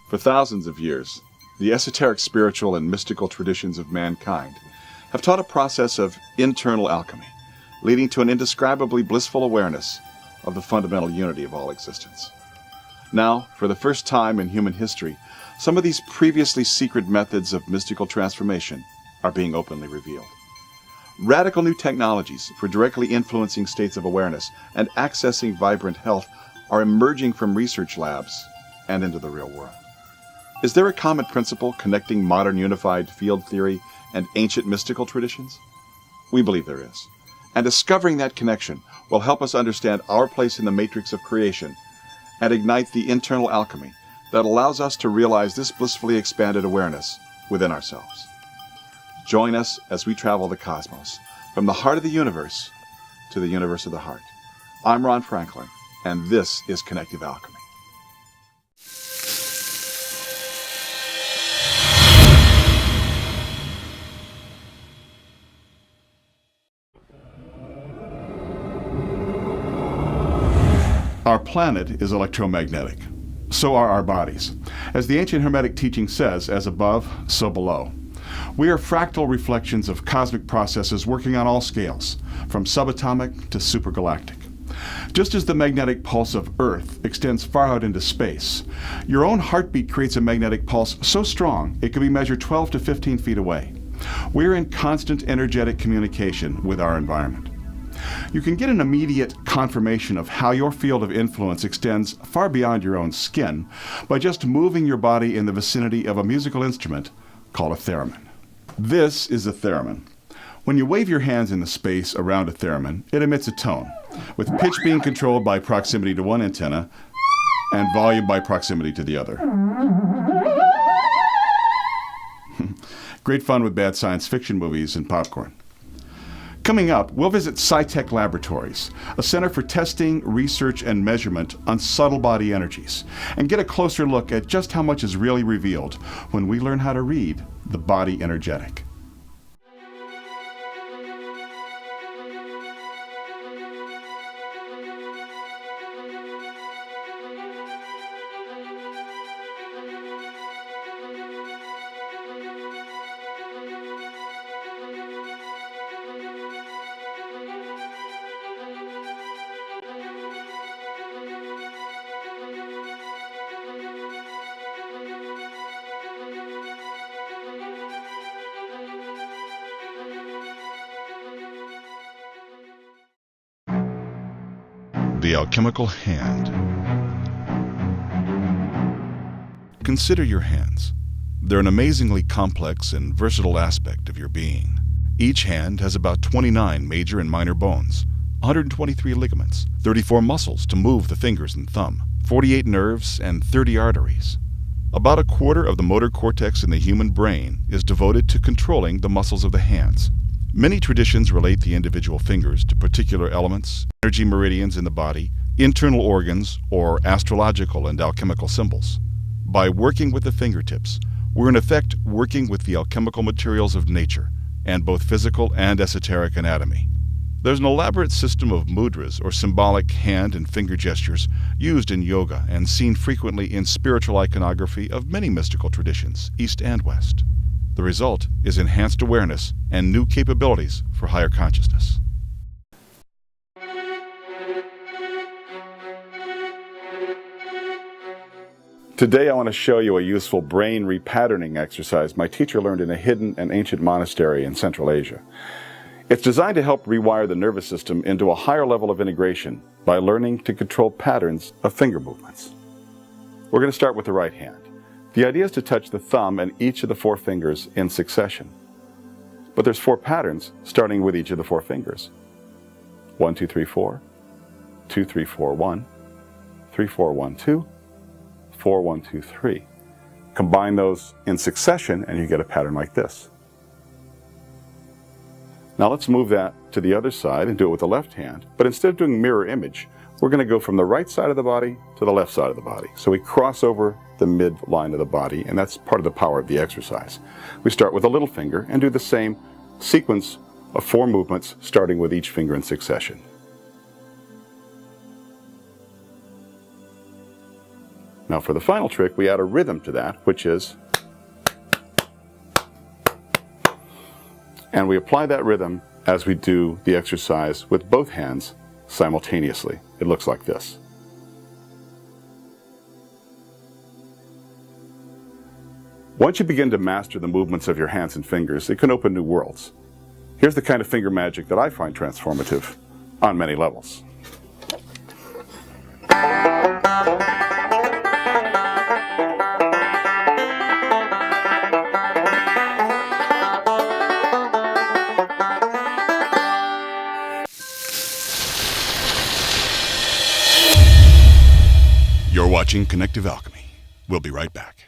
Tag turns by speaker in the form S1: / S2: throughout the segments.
S1: For thousands of years, the esoteric spiritual and mystical traditions of mankind have taught a process of internal alchemy, leading to an indescribably blissful awareness of the fundamental unity of all existence. Now, for the first time in human history, some of these previously secret methods of mystical transformation are being openly revealed. Radical new technologies for directly influencing states of awareness and accessing vibrant health are emerging from research labs and into the real world. Is there a common principle connecting modern unified field theory and ancient mystical traditions? We believe there is. And discovering that connection will help us understand our place in the matrix of creation and ignite the internal alchemy that allows us to realize this blissfully expanded awareness within ourselves. Join us as we travel the cosmos, from the heart of the universe to the universe of the heart. I'm Ron Franklin, and this is Connective Alchemy. Our planet is electromagnetic. So are our bodies. As the ancient Hermetic teaching says, as above, so below. We are fractal reflections of cosmic processes working on all scales, from subatomic to supergalactic. Just as the magnetic pulse of Earth extends far out into space, your own heartbeat creates a magnetic pulse so strong it can be measured 12 to 15 feet away. We're in constant energetic communication with our environment. You can get an immediate confirmation of how your field of influence extends far beyond your own skin by just moving your body in the vicinity of a musical instrument called a theremin. This is a theremin. When you wave your hands in the space around a theremin, it emits a tone, with pitch being controlled by proximity to one antenna and volume by proximity to the other. Great fun with bad science fiction movies and popcorn. Coming up, we'll visit SciTech Laboratories, a center for testing, research, and measurement on subtle body energies, and get a closer look at just how much is really revealed when we learn how to read the body energetic. The alchemical hand. Consider your hands. They're an amazingly complex and versatile aspect of your being. Each hand has about 29 major and minor bones, 123 ligaments, 34 muscles to move the fingers and thumb, 48 nerves, and 30 arteries. About a quarter of the motor cortex in the human brain is devoted to controlling the muscles of the hands. Many traditions relate the individual fingers to particular elements, energy meridians in the body, internal organs, or astrological and alchemical symbols. By working with the fingertips, we're in effect working with the alchemical materials of nature, and both physical and esoteric anatomy. There's an elaborate system of mudras, or symbolic hand and finger gestures, used in yoga and seen frequently in spiritual iconography of many mystical traditions, East and West. The result is enhanced awareness and new capabilities for higher consciousness. Today I want to show you a useful brain repatterning exercise my teacher learned in a hidden and ancient monastery in Central Asia. It's designed to help rewire the nervous system into a higher level of integration by learning to control patterns of finger movements. We're going to start with the right hand. The idea is to touch the thumb and each of the four fingers in succession. But there's four patterns starting with each of the four fingers. 1, 2, 3, 4, 2, 3, 4, 1, 3, 4, 1, 2, 4, 1, 2, 3. Combine those in succession and you get a pattern like this. Now let's move that to the other side and do it with the left hand, but instead of doing mirror image, we're going to go from the right side of the body to the left side of the body. So we cross over the midline of the body, and that's part of the power of the exercise. We start with a little finger and do the same sequence of 4 movements, starting with each finger in succession.
S2: Now for the final trick, we add a rhythm to that, which is, and we apply that rhythm as we do the exercise with both hands simultaneously. It looks like this. Once you begin to master the movements of your hands and fingers, it can open new worlds. Here's the kind of finger magic that I find transformative on many levels.
S1: You're watching Connective Alchemy. We'll be right back.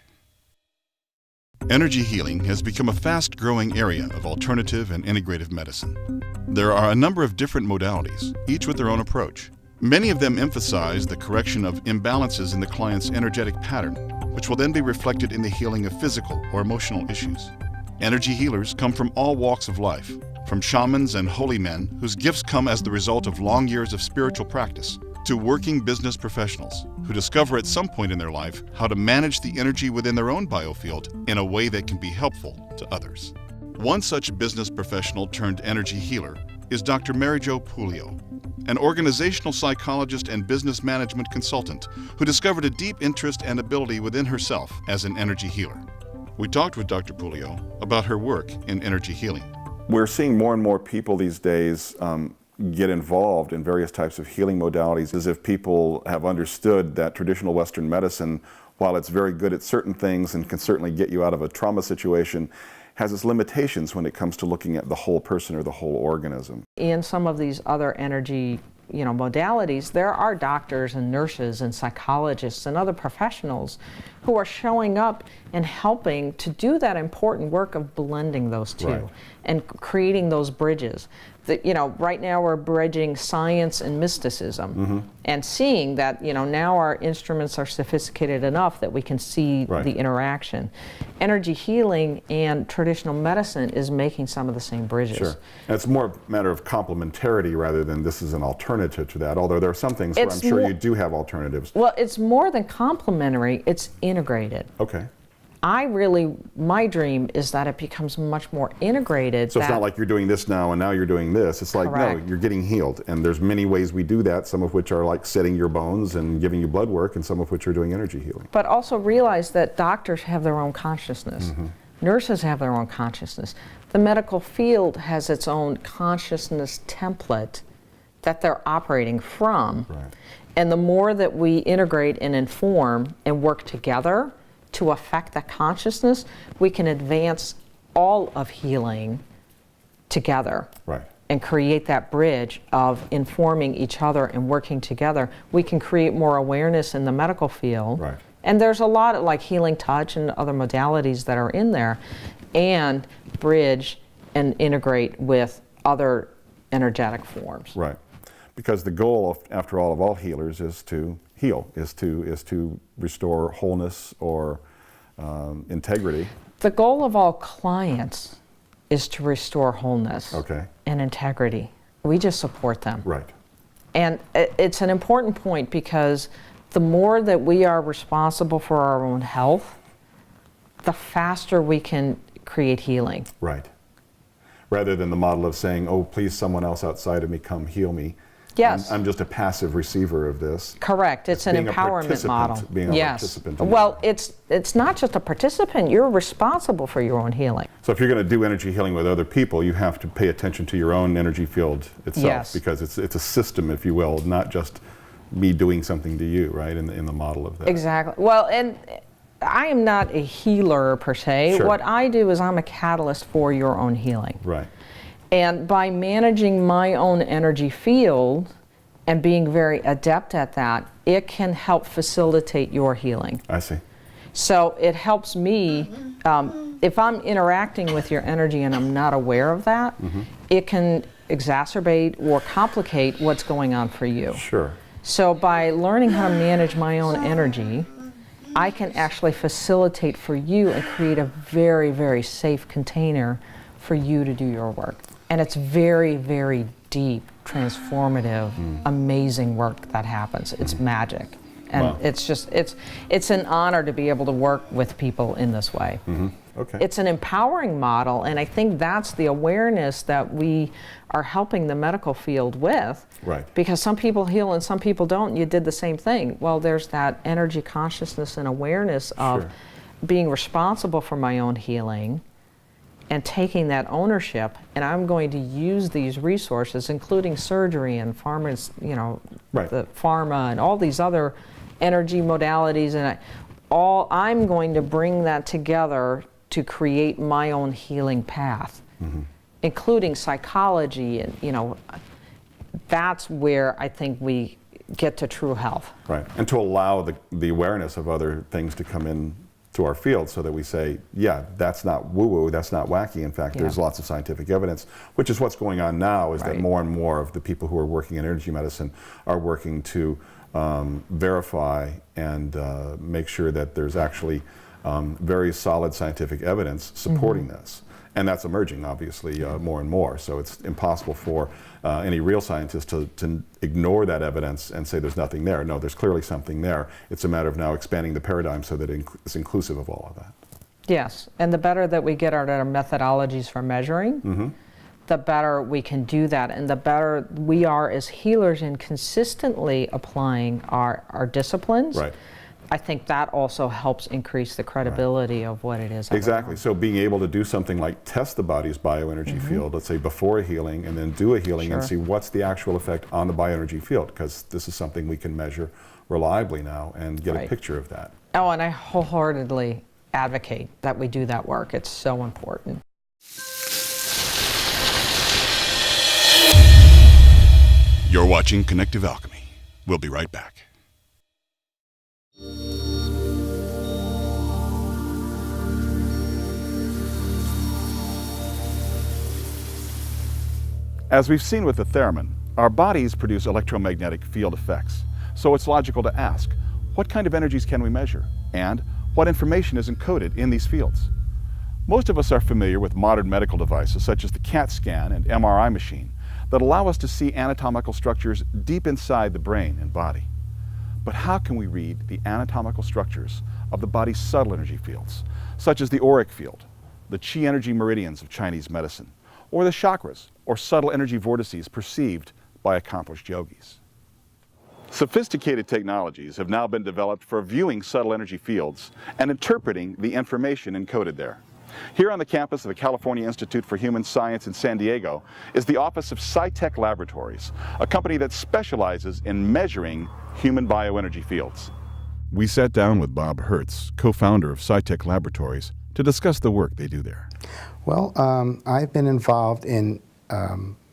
S1: Energy healing has become a fast-growing area of alternative and integrative medicine. There are a number of different modalities, each with their own approach. Many of them emphasize the correction of imbalances in the client's energetic pattern, which will then be reflected in the healing of physical or emotional issues. Energy healers come from all walks of life, from shamans and holy men whose gifts come as the result of long years of spiritual practice, to working business professionals who discover at some point in their life how to manage the energy within their own biofield in a way that can be helpful to others. One such business professional turned energy healer is Dr. Mary Jo Puleo, an organizational psychologist and business management consultant who discovered a deep interest and ability within herself as an energy healer. We talked with Dr. Puleo about her work in energy healing.
S2: We're seeing more and more people these days get involved in various types of healing modalities, as if people have understood that traditional Western medicine, while it's very good at certain things and can certainly get you out of a trauma situation, has its limitations when it comes to looking at the whole person or the whole organism.
S3: In some of these other energy modalities, there are doctors and nurses and psychologists and other professionals who are showing up and helping to do that important work of blending those two.
S2: Right.
S3: And creating those bridges. Right now we're bridging science and mysticism, and seeing that now our instruments are sophisticated enough that we can see the interaction. Energy healing and traditional medicine is making some of the same bridges.
S2: Sure. And it's more a matter of complementarity rather than this is an alternative to that, although there are some things where I'm sure you do have alternatives.
S3: Well, it's more than complementary, it's integrated.
S2: Okay.
S3: My dream is that it becomes much more integrated.
S2: So it's not like you're doing this now and now you're doing this. It's like,
S3: Correct.
S2: no, you're getting healed. And there's many ways we do that, some of which are like setting your bones and giving you blood work, and some of which are doing energy healing.
S3: But also realize that doctors have their own consciousness. Nurses have their own consciousness. The medical field has its own consciousness template that they're operating from.
S2: Right.
S3: And the more that we integrate and inform and work together to affect that consciousness, we can advance all of healing together.
S2: Right.
S3: And create that bridge of informing each other and working together. We can create more awareness in the medical field.
S2: Right.
S3: And there's a lot of like healing touch and other modalities that are in there, and bridge and integrate with other energetic forms.
S2: Right. Because the goal, after all, of all healers is to heal, is to restore wholeness or integrity.
S3: The goal of all clients is to restore wholeness
S2: Okay.
S3: and integrity. We just support them.
S2: Right.
S3: And it's an important point, because the more that we are responsible for our own health, the faster we can create healing.
S2: Right. Rather than the model of saying, oh, please, someone else outside of me come heal me.
S3: Yes.
S2: I'm just a passive receiver of this.
S3: Correct. It's an
S2: being a
S3: empowerment model.
S2: Being a
S3: Yes.
S2: participant in
S3: Well, it's not just a participant. You're responsible for your own healing.
S2: So if you're going to do energy healing with other people, you have to pay attention to your own energy field itself.
S3: Yes.
S2: Because it's a system, if you will, not just me doing something to you, right, in the model of that.
S3: Exactly. Well, and I am not a healer per se.
S2: Sure.
S3: What I do is I'm a catalyst for your own healing.
S2: Right.
S3: And by managing my own energy field and being very adept at that, it can help facilitate your healing.
S2: I see.
S3: So it helps me, if I'm interacting with your energy and I'm not aware of that, it can exacerbate or complicate what's going on for you.
S2: Sure.
S3: So by learning how to manage my own energy, I can actually facilitate for you and create a very, very safe container for you to do your work. And it's very, very deep, transformative, amazing work that happens. It's magic. And
S2: Wow.
S3: it's an honor to be able to work with people in this way.
S2: Okay.
S3: It's an empowering model, and I think that's the awareness that we are helping the medical field with.
S2: Right.
S3: Because some people heal and some people don't. You did the same thing. Well, there's that energy consciousness and awareness of
S2: Sure.
S3: being responsible for my own healing and taking that ownership, and I'm going to use these resources, including surgery and pharma,
S2: Right.
S3: the pharma and all these other energy modalities, and I'm going to bring that together to create my own healing path, including psychology, and that's where I think we get to true health.
S2: Right, and to allow the awareness of other things to come in to our field so that we say, yeah, that's not woo-woo, that's not wacky. In fact, there's lots of scientific evidence, which is what's going on now, is that more and more of the people who are working in energy medicine are working to verify and make sure that there's actually very solid scientific evidence supporting this. And that's emerging, obviously, more and more. So it's impossible for any real scientist to ignore that evidence and say there's nothing there. No, there's clearly something there. It's a matter of now expanding the paradigm so that it's inclusive of all of that.
S3: Yes, and the better that we get at our methodologies for measuring, the better we can do that, and the better we are as healers in consistently applying our disciplines.
S2: Right.
S3: I think that also helps increase the credibility of what it is.
S2: Exactly. So being able to do something like test the body's bioenergy field, let's say before a healing, and then do a healing and see what's the actual effect on the bioenergy field, because this is something we can measure reliably now and get a picture of that.
S3: Oh, and I wholeheartedly advocate that we do that work. It's so important.
S4: You're watching Connective Alchemy. We'll be right back.
S1: As we've seen with the theremin, our bodies produce electromagnetic field effects. So it's logical to ask, what kind of energies can we measure? And what information is encoded in these fields? Most of us are familiar with modern medical devices such as the CAT scan and MRI machine that allow us to see anatomical structures deep inside the brain and body. But how can we read the anatomical structures of the body's subtle energy fields, such as the auric field, the chi energy meridians of Chinese medicine, or the chakras, or subtle energy vortices perceived by accomplished yogis? Sophisticated technologies have now been developed for viewing subtle energy fields and interpreting the information encoded there. Here on the campus of the California Institute for Human Science in San Diego is the office of SciTech Laboratories, a company that specializes in measuring human bioenergy fields. We sat down with Bob Hertz, co-founder of SciTech Laboratories, to discuss the work they do there.
S5: Well, I've been involved in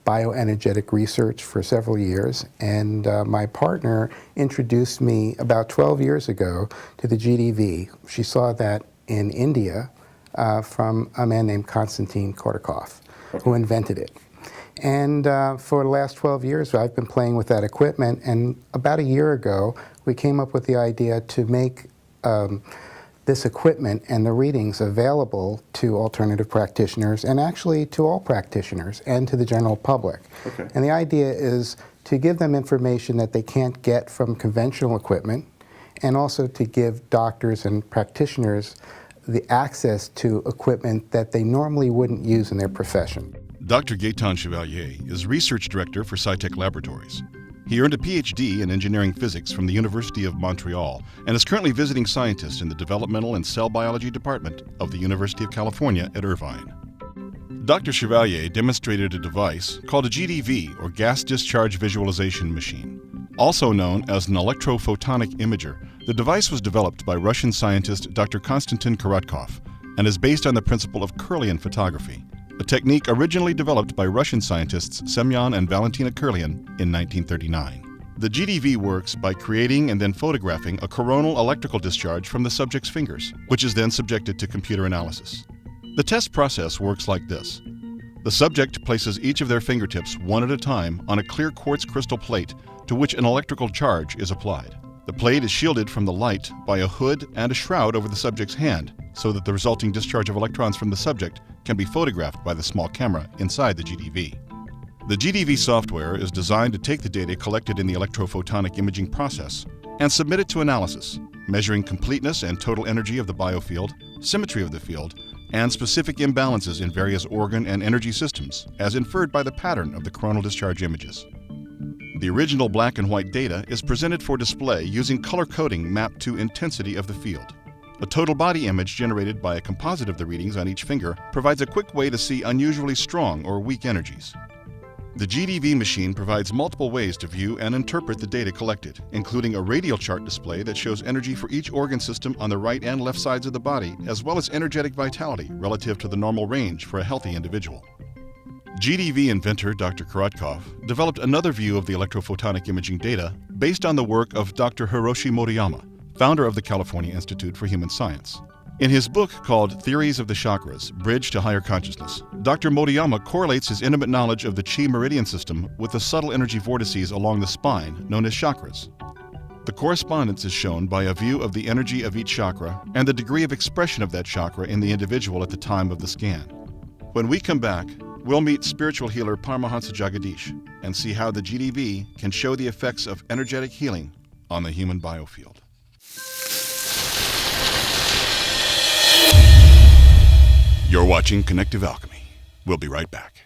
S5: bioenergetic research for several years, and my partner introduced me about 12 years ago to the GDV. She saw that in India from a man named Konstantin Kordakov, who invented it. And for the last 12 years, I've been playing with that equipment, and about a year ago, we came up with the idea to make this equipment and the readings available to alternative practitioners, and actually to all practitioners and to the general public.
S2: Okay.
S5: And the idea is to give them information that they can't get from conventional equipment, and also to give doctors and practitioners the access to equipment that they normally wouldn't use in their profession.
S4: Dr. Gaetan Chevalier is Research Director for SciTech Laboratories. He earned a PhD in engineering physics from the University of Montreal and is currently visiting scientist in the Developmental and Cell Biology Department of the University of California at Irvine. Dr. Chevalier demonstrated a device called a GDV, or Gas Discharge Visualization Machine. Also known as an electrophotonic imager, the device was developed by Russian scientist Dr. Konstantin Korotkov and is based on the principle of Kirlian photography, a technique originally developed by Russian scientists Semyon and Valentina Kirlian in 1939. The GDV works by creating and then photographing a coronal electrical discharge from the subject's fingers, which is then subjected to computer analysis. The test process works like this. The subject places each of their fingertips one at a time on a clear quartz crystal plate to which an electrical charge is applied. The plate is shielded from the light by a hood and a shroud over the subject's hand so that the resulting discharge of electrons from the subject can be photographed by the small camera inside the GDV. The GDV software is designed to take the data collected in the electrophotonic imaging process, and submit it to analysis, measuring completeness and total energy of the biofield, symmetry of the field, and specific imbalances in various organ and energy systems, as inferred by the pattern of the coronal discharge images. The original black and white data is presented for display using color coding mapped to intensity of the field. A total body image generated by a composite of the readings on each finger provides a quick way to see unusually strong or weak energies. The GDV machine provides multiple ways to view and interpret the data collected, including a radial chart display that shows energy for each organ system on the right and left sides of the body, as well as energetic vitality relative to the normal range for a healthy individual. GDV inventor Dr. Korotkov developed another view of the electrophotonic imaging data based on the work of Dr. Hiroshi Moriyama, founder of the California Institute for Human Science. In his book called Theories of the Chakras, Bridge to Higher Consciousness, Dr. Moriyama correlates his intimate knowledge of the Chi meridian system with the subtle energy vortices along the spine, known as chakras. The correspondence is shown by a view of the energy of each chakra and the degree of expression of that chakra in the individual at the time of the scan. When we come back, we'll meet spiritual healer Paramahansa Jagadish and see how the GDV can show the effects of energetic healing on the human biofield. You're watching Connective Alchemy. We'll be right back.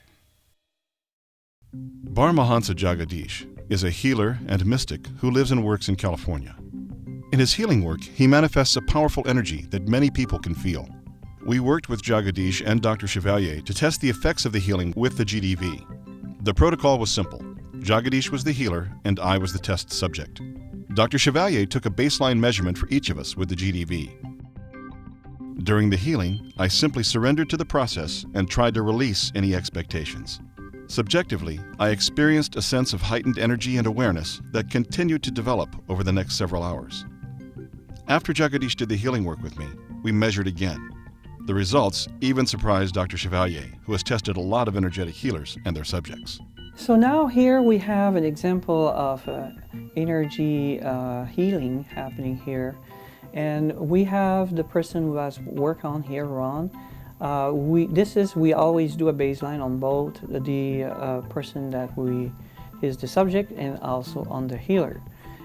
S4: Paramahansa Jagadish is a healer and mystic who lives and works in California. In his healing work, he manifests a powerful energy that many people can feel. We worked with Jagadish and Dr. Chevalier to test the effects of the healing with the GDV. The protocol was simple. Jagadish was the healer and I was the test subject. Dr. Chevalier took a baseline measurement for each of us with the GDV. During the healing, I simply surrendered to the process and tried to release any expectations. Subjectively, I experienced a sense of heightened energy and awareness that continued to develop over the next several hours. After Jagadish did the healing work with me, we measured again. The results even surprised Dr. Chevalier, who has tested a lot of energetic healers and their subjects.
S6: So now here we have an example of energy healing happening here. And we have the person who has worked on here, Ron. We always do a baseline on both the person that is the subject and also on the healer.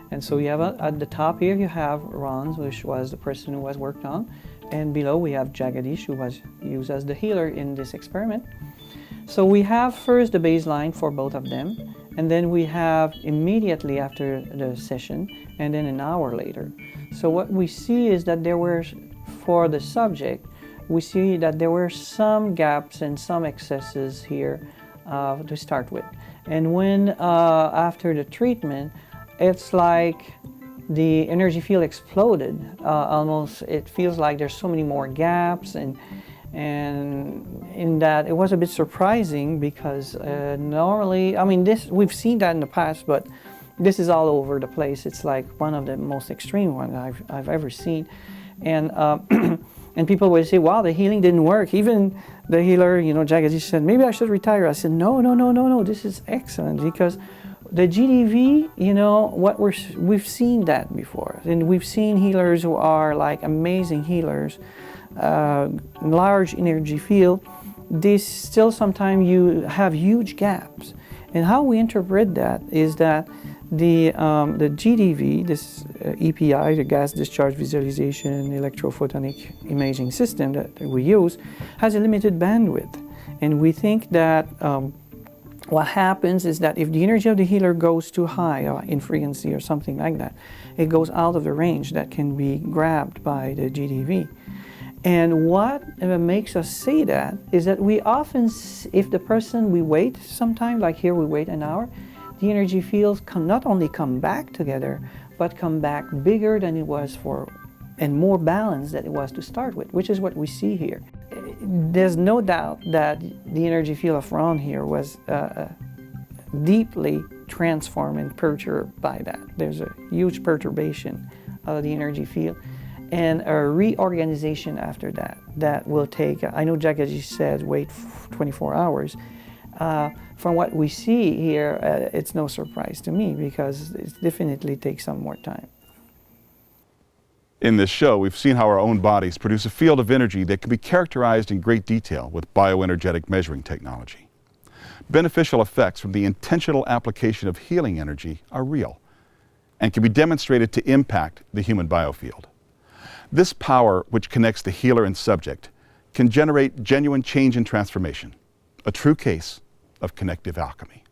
S6: And so you have at the top here you have Ron, which was the person who was worked on, and below we have Jagadish, who was used as the healer in this experiment. So we have first the baseline for both of them, and then we have immediately after the session, and then an hour later. So what we see is that there were, for the subject, we see that there were some gaps and some excesses here to start with. And when after the treatment, it's like the energy field exploded. Almost, it feels like there's so many more gaps, and in that it was a bit surprising because normally, I mean, we've seen that in the past, but this is all over the place. It's like one of the most extreme ones I've ever seen. And and people would say, wow, the healing didn't work. Even the healer, Jagadish said, maybe I should retire. I said, no, this is excellent, because the GDV, we've seen that before. And we've seen healers who are like amazing healers, large energy field. They still sometimes you have huge gaps. And how we interpret that is that the GDV, this EPI, the gas discharge visualization electrophotonic imaging system that we use, has a limited bandwidth. And we think that what happens is that if the energy of the healer goes too high in frequency or something like that, it goes out of the range that can be grabbed by the GDV. And what makes us say that is that we often, if the person we wait sometime, like here we wait an hour, the energy fields not only come back together, but come back bigger than it was and more balanced than it was to start with, which is what we see here. There's no doubt that the energy field of Ron here was deeply transformed and perturbed by that. There's a huge perturbation of the energy field and a reorganization after that will take, I know Jagadish said wait 24 hours. From what we see here, it's no surprise to me because it definitely takes some more time.
S2: In this show, we've seen how our own bodies produce a field of energy that can be characterized in great detail with bioenergetic measuring technology. Beneficial effects from the intentional application of healing energy are real.
S4: and can be demonstrated to impact the human biofield. This power, which connects the healer and subject, can generate genuine change and transformation, a true case of connective alchemy.